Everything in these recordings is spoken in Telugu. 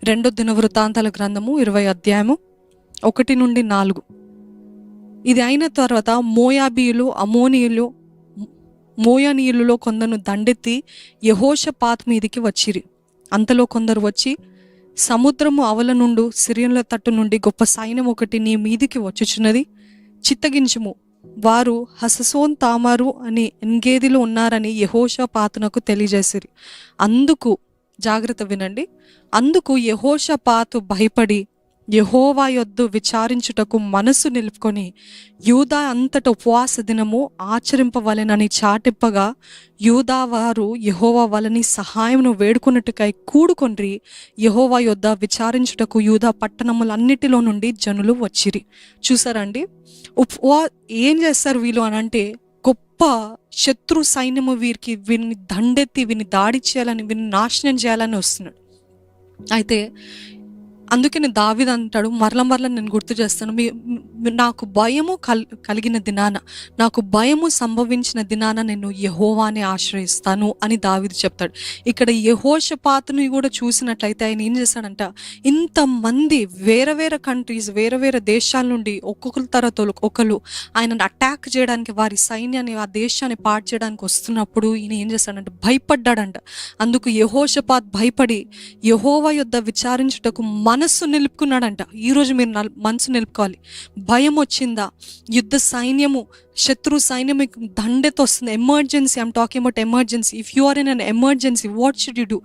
రెండో దినవృత్తాంతాల గ్రంథము 20 అధ్యాయము 1-4. ఇది అయిన తర్వాత మోయాబీయులు, అమోనీయులు, మోయానీయులలో కొందరు దండెత్తి యెహోషాపాతు మీదికి వచ్చిరి. అంతలో కొందరు వచ్చి, సముద్రము అవల నుండి సిరియన్ల తట్టు నుండి గొప్ప సైన్యం ఒకటి నీ మీదికి వచ్చుచున్నది, చిత్తగించుము. వారు హససోన్ తామారు అని ఎన్గేదిలో ఉన్నారని యెహోషాపాతునకు తెలియజేసిరి. అందుకు జాగ్రత్త వినండి. అందుకు యెహోషాపాతు భయపడి యెహోవా యొద్ద విచారించుటకు మనసు నిలుపుకొని యూదా అంతట ఉపవాస దినము ఆచరింపవలెనని చాటిప్పగా, యూదా వారు యెహోవా వలని సహాయమును వేడుకొనుటకై కూడుకొండ్రి. యెహోవా యొద్ద విచారించుటకు యూదా పట్టణములన్నిటిలో నుండి జనులు వచ్చిరి. చూసారండి, ఏం చేస్తారు వీళ్ళు అని అంటే, గొప్ప శత్రు సైన్యము వీరిని దండెత్తి వీరిని దాడి చేయాలని, వీరిని నాశనం చేయాలని వస్తున్నాడు. అయితే అందుకని దావీదు అంటాడు, మరల నేను గుర్తు చేస్తాను, నాకు భయము కలిగిన దినాన, నాకు భయము సంభవించిన దినాన నేను యెహోవాని ఆశ్రయిస్తాను అని దావీదు చెప్తాడు. ఇక్కడ యెహోషాపాతుని కూడా చూసినట్లయితే ఆయన ఏం చేశాడంట, ఇంతమంది వేరే కంట్రీస్, వేరే దేశాల నుండి ఒక్కొక్కరి తర్వాత ఒకరు ఆయనను అటాక్ చేయడానికి, వారి సైన్యాన్ని, ఆ దేశాన్ని పాడు చేయడానికి వస్తున్నప్పుడు ఈయన ఏం చేశాడంటే భయపడ్డాడంట. అందుకు యెహోషాపాతు భయపడి యెహోవా యొద్ద విచారించుటకు మనస్సు నిలుపుకున్నాడంట. ఈరోజు మీరు మనసు నిలుపుకోవాలి. భయం వచ్చిందా, యుద్ధ సైన్యము, శత్రు సైన్యం దండెతో వస్తుంది, emergency, I'm talking about emergency. If you are in an emergency, what should you do?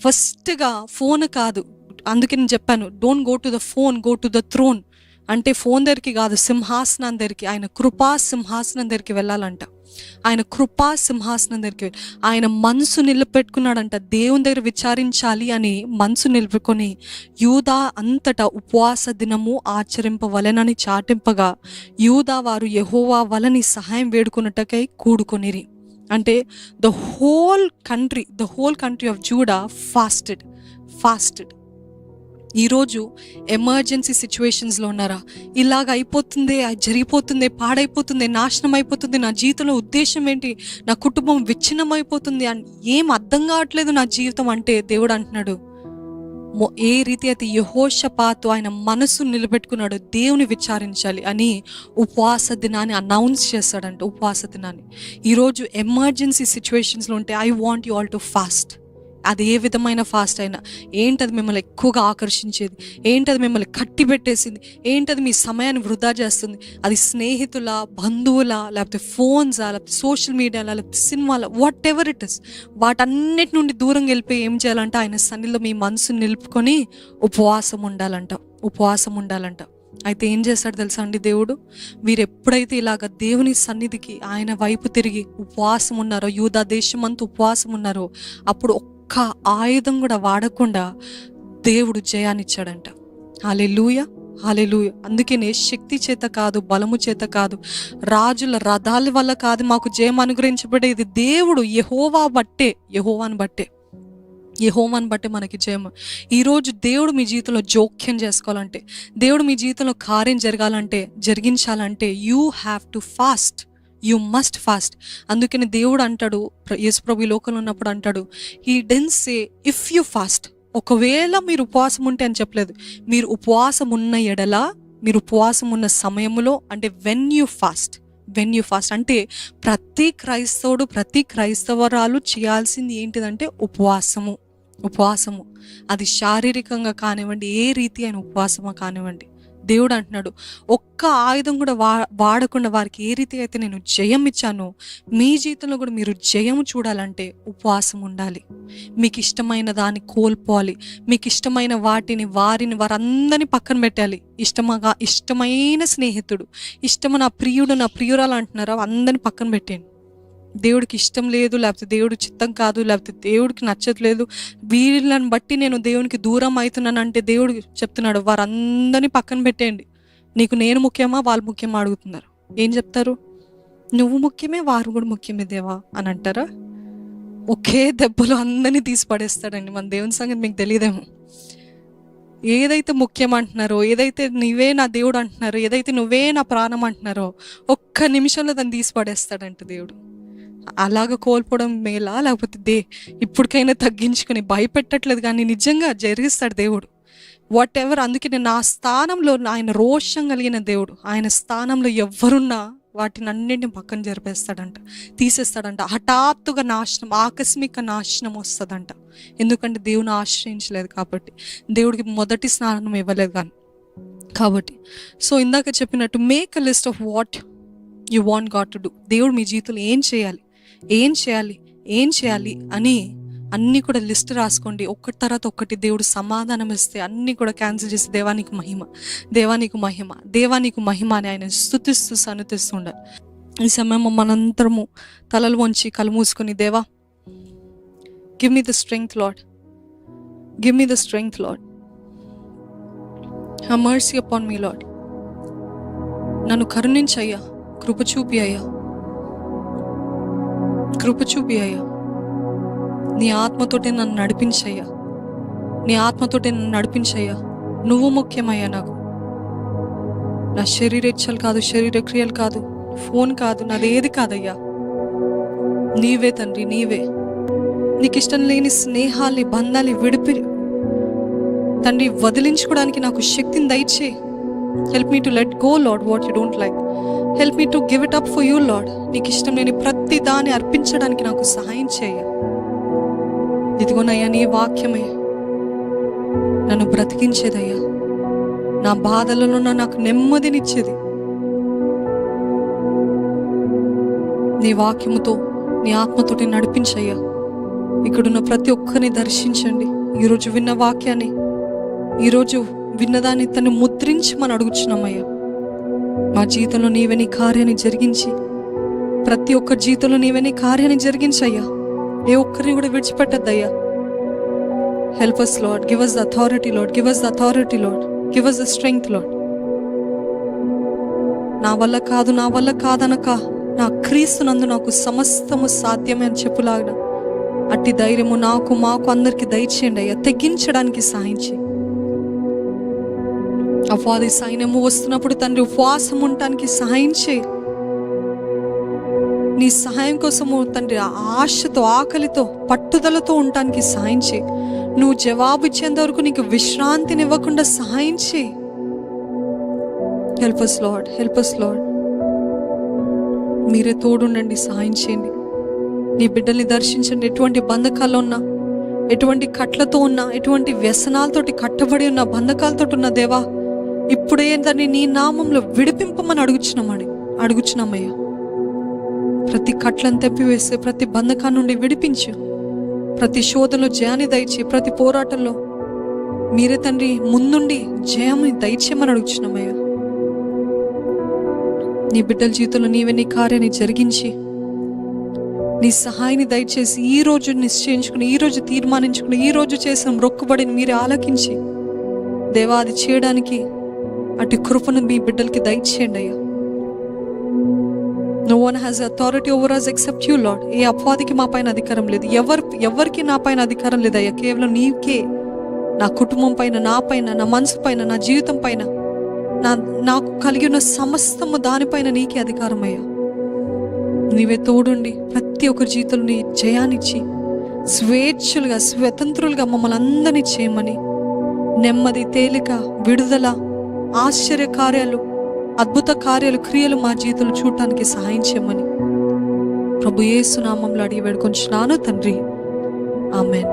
ఫస్ట్గా ఫోన్ కాదు, అందుకే నేను చెప్పాను, don't go to the phone, go to the throne. అంటే ఫోన్ దగ్గరికి కాదు, సింహాసనం దగ్గరికి, ఆయన కృపా సింహాసనం దగ్గరికి వెళ్ళాలంట. ఆయన కృపా సింహాసనం దగ్గరికి ఆయన మనసు నిలబెట్టుకున్నాడంట. దేవుని దగ్గర విచారించాలి అని మనసు నిలుపుకొని యూదా అంతటా ఉపవాస దినము ఆచరింపవలెనని చాటింపగా, యూదా వారు యెహోవా వలని సహాయం వేడుకున్నట్టుకై కూడుకొనిరి. అంటే the whole country of JUDA fasted. ఈరోజు ఎమర్జెన్సీ సిచ్యువేషన్స్లో ఉన్నారా? ఇలాగ అయిపోతుంది, జరిగిపోతుంది, పాడైపోతుంది, నాశనం అయిపోతుంది, నా జీవితంలో ఉద్దేశం ఏంటి, నా కుటుంబం విచ్ఛిన్నం అయిపోతుంది అని ఏం అర్థం కావట్లేదు నా జీవితం అంటే, దేవుడు అంటున్నాడు, ఏ రీతి అయితే యెహోషాపాతు ఆయన మనసు నిలబెట్టుకున్నాడు, దేవుని విచారించాలి అని ఉపవాస దినాన్ని అనౌన్స్ చేస్తాడంట. ఉపవాస దినాన్ని ఈరోజు ఎమర్జెన్సీ సిచ్యువేషన్స్లో ఉంటే, I want you all to fast. అది ఏ విధమైన ఫాస్ట్ అయినా, ఏంటది మిమ్మల్ని ఎక్కువగా ఆకర్షించేది, ఏంటది మిమ్మల్ని కట్టి పెట్టేసింది, ఏంటది మీ సమయాన్ని వృధా చేస్తుంది, అది స్నేహితుల, బంధువుల, లేకపోతే ఫోన్సా, లేకపోతే సోషల్ మీడియాలా, లేకపోతే సినిమాల, వాట్ ఎవర్ ఇట్ ఇస్, వాటన్నిటి నుండి దూరంగా వెళ్ళిపోయి ఏం చేయాలంటే ఆయన సన్నిధిలో మీ మనసుని నిలుపుకొని ఉపవాసం ఉండాలంట. అయితే ఏం చేస్తాడు తెలుసా అండి దేవుడు? వీరు ఎప్పుడైతే ఇలాగ దేవుని సన్నిధికి ఆయన వైపు తిరిగి ఉపవాసం ఉన్నారో, యూదా దేశం అంతా ఉపవాసం ఉన్నారో, అప్పుడు ఒక్క ఆయుధం కూడా వాడకుండా దేవుడు జయాన్ని ఇచ్చాడంట. హల్లెలూయా. అందుకనే శక్తి చేత కాదు, బలము చేత కాదు, రాజుల రథాల వల్ల కాదు మాకు జయం అనుగ్రహించబడేది, దేవుడు యెహోవాని బట్టే మనకి జయం. ఈరోజు దేవుడు మీ జీవితంలో జోక్యం చేసుకోవాలంటే, దేవుడు మీ జీవితంలో కార్యం జరిగించాలంటే you have to fast. You must fast. అందుకని దేవుడు అంటాడు, యేసుప్రభు ఈ లోకంలో ఉన్నప్పుడు అంటాడు, he didn't say if you fast. ఒకవేళ మీరు ఉపవాసం ఉంటే అని చెప్పలేదు, మీరు ఉపవాసం ఉన్న ఎడల, మీరు ఉపవాసం ఉన్న సమయంలో, అంటే వెన్ యు ఫాస్ట్ అంటే ప్రతి క్రైస్తవరాలు చేయాల్సింది ఏంటిదంటే ఉపవాసము. అది శారీరకంగా కానివ్వండి, ఏ రీతి అయిన ఉపవాసమో కానివ్వండి. దేవుడు అంటున్నాడు, ఒక్క ఆయుధం కూడా వాడకుండా వారికి ఏ రీతి అయితే నేను జయం ఇచ్చానో, మీ జీవితంలో కూడా మీరు జయము చూడాలంటే ఉపవాసం ఉండాలి. మీకు ఇష్టమైన దాన్ని కోల్పోవాలి, మీకు ఇష్టమైన వారందరినీ పక్కన పెట్టాలి. ఇష్టమైన స్నేహితుడు, నా ప్రియురాలు అంటున్నారా, అందరిని పక్కన పెట్టండి. దేవుడికి ఇష్టం లేదు, లేకపోతే దేవుడు చిత్తం కాదు, లేకపోతే దేవుడికి నచ్చట్లేదు, వీళ్ళని బట్టి నేను దేవునికి దూరం అవుతున్నాను అంటే దేవుడు చెప్తున్నాడు, వారందరినీ పక్కన పెట్టేయండి. నీకు నేను ముఖ్యమా, వాళ్ళు ముఖ్యమా అడుగుతున్నారు. ఏం చెప్తారు? నువ్వు ముఖ్యమే, వారు కూడా ముఖ్యమే దేవా అని అంటారా? ఒకే దెబ్బలో అందరినీ తీసి పడేస్తాడండి మన దేవుని సంగతి. మీకు తెలియదేమో, ఏదైతే ముఖ్యం అంటున్నారో, ఏదైతే నువ్వే నా దేవుడు అంటున్నారో, ఏదైతే నువ్వే నా ప్రాణం అంటున్నారో, ఒక్క నిమిషంలో దాన్ని తీసి పడేస్తాడంట దేవుడు. అలాగ కోల్పోవడం మేలా, లేకపోతే ఇప్పటికైనా తగ్గించుకుని భయపెట్టట్లేదు కానీ నిజంగా జరిగిస్తాడు దేవుడు. What ever. అందుకే నేను నా స్థానంలో, ఆయన రోషం కలిగిన దేవుడు, ఆయన స్థానంలో ఎవరున్నా వాటిని అన్నింటిని పక్కన జరిపేస్తాడంట, తీసేస్తాడంట. హఠాత్తుగా నాశనం, ఆకస్మిక నాశనం వస్తుందంట. ఎందుకంటే దేవుని ఆశ్రయించలేదు కాబట్టి, దేవుడికి మొదటి స్నానం ఇవ్వలేదు కానీ కాబట్టి. సో ఇందాక చెప్పినట్టు make a list of what you want God to do. దేవుడు మీ జీవితంలో ఏం చేయాలి, ఏం చేయాలి, ఏం చేయాలి అని అన్నీ కూడా లిస్ట్ రాసుకోండి. ఒక్కటి తర్వాత ఒక్కటి దేవుడు సమాధానం ఇస్తే అన్నీ కూడా క్యాన్సిల్ చేసి దేవానికి మహిమ, దేవానికి మహిమ, దేవానికి మహిమ అని ఆయన స్తుతిస్తూ సన్నిధిస్తూ ఉండాలి. ఈ సమయం మనంతరము తలలు వంచి కళ్ళు మూసుకొని, దేవా give me the strength lord, give me the strength lord, have mercy upon me lord. నన్ను కరుణించయ్యా, కృప చూపి అయ్యా, కృప చూపి అయ్యా. నీ ఆత్మతోటి నన్ను నడిపించయ్యా, నీ ఆత్మతోటి నన్ను నడిపించయ్యా. నువ్వు ముఖ్యమయ్యా నాకు. నా శరీరేచ్ఛలు కాదు, శరీర క్రియలు కాదు, ఫోన్ కాదు, నాది ఏది కాదయ్యా. నీవే తండ్రి, నీవే. నీకు ఇష్టం లేని స్నేహాల్ని, బంధాల్ని విడిపి తండ్రి వదిలించుకోవడానికి నాకు శక్తిని దయచేయి. Help me to let go lord what you don't like. Help me to give it up for you lord. నీకు ఇష్టం లేని ప్రతి దాన్ని అర్పించడానికి నాకు సహాయం చేయ. ఇదిగోనయ్యా నీ వాక్యమే నన్ను బ్రతికించేదయ్యా, నా బాధలలో నాకు నెమ్మదినిచ్చేది. నీ వాక్యముతో, నీ ఆత్మతోటి నడిపించయ్యా. ఇక్కడున్న ప్రతి ఒక్కరిని దర్శించండి. ఈరోజు విన్న వాక్యాన్ని, ఈరోజు విన్నదాన్ని తను ముద్రించమని అడుగుచున్నామయ్యా. మా జీవితంలో నీవే నీ కార్యాన్ని జరిగించి, ప్రతి ఒక్కరి జీవితంలో నీవే నీ కార్యాన్ని జరిగించయ్యా. ఏ ఒక్కరిని కూడా విడిచిపెట్టద్దయ్యా. Help us Lord, give us the authority Lord, give us the authority Lord, give us the strength Lord. నా వల్ల కాదు, నా వల్ల కాదనక, నా క్రీస్తునందు నాకు సమస్తము సాధ్యమే అని చెప్పులాగా అట్టి ధైర్యము నాకు, మాకు, అందరికి దయచేయండి అయ్యా. తెగించడానికి సహాయం చేయి. అపవాది సైన్యము వస్తున్నప్పుడు తండ్రి ఉపవాసం ఉండటానికి సహాయం చేయి. నీ సహాయం కోసము తండ్రి ఆశతో, ఆకలితో, పట్టుదలతో ఉండటానికి సహాయం చేయి. నువ్వు జవాబు ఇచ్చేంత వరకు నీకు విశ్రాంతినివ్వకుండా సహాయం చేయి. Help us Lord, help us Lord. మీరే తోడుండండి, సహాయం చేయండి. నీ బిడ్డల్ని దర్శించండి. ఎటువంటి బంధకాల్లో ఉన్నా, ఎటువంటి కట్లతో ఉన్నా, ఎటువంటి వ్యసనాలతోటి కట్టబడి ఉన్న, బంధకాలతో ఉన్న దేవా, ఇప్పుడే దాన్ని నీ నామంలో విడిపింపమని అడుగుచున్నామయ్యా. ప్రతి కట్లను తెప్పివేసి, ప్రతి బంధకాన్ని నుండి విడిపించు. ప్రతి శోధనలో జయాన్ని దయచి, ప్రతి పోరాటంలో మీరే తండ్రి ముందుండి జయాన్ని దయచేయమని అడుగుచున్నామయ్యా. నీ బిడ్డల జీవితంలో నీవే నీ కార్యాన్ని జరిగించి, నీ సహాయాన్ని దయచేసి, ఈ రోజు నిశ్చయించుకుని, ఈ రోజు తీర్మానించుకుని, ఈ రోజు చేసిన మొక్కుబడిని మీరే ఆలకించి దేవా అది చేయడానికి అటు కృపను మీ బిడ్డలకి దయచేయండి అయ్యా. No one has authority over us except you Lord. ఏ అపవాదికి మా పైన అధికారం లేదు, ఎవరికి నా పైన అధికారం లేదయ్యా. కేవలం నీకే, నా కుటుంబం పైన, నా పైన, నా మనసు పైన, నా జీవితం పైన, నాకు కలిగి ఉన్న సమస్తము దానిపైన నీకే అధికారం అయ్యా. నీవే తోడుండి ప్రతి ఒక్కరి జీవితంలో నీ జయాన్నిచ్చి స్వేచ్ఛలుగా, స్వతంత్రులుగా మమ్మల్ని అందరినీ చేయమని, నెమ్మది, తేలిక, విడుదల, ఆశ్చర్య కార్యాలు, అద్భుత కార్యాలు, క్రియలు మా జీవితంలో చూడటానికి సహాయం చేయమని ప్రభు యేసు నామములో అడిగి వేడుకొంచున్నాను తండ్రి. ఆమెన్.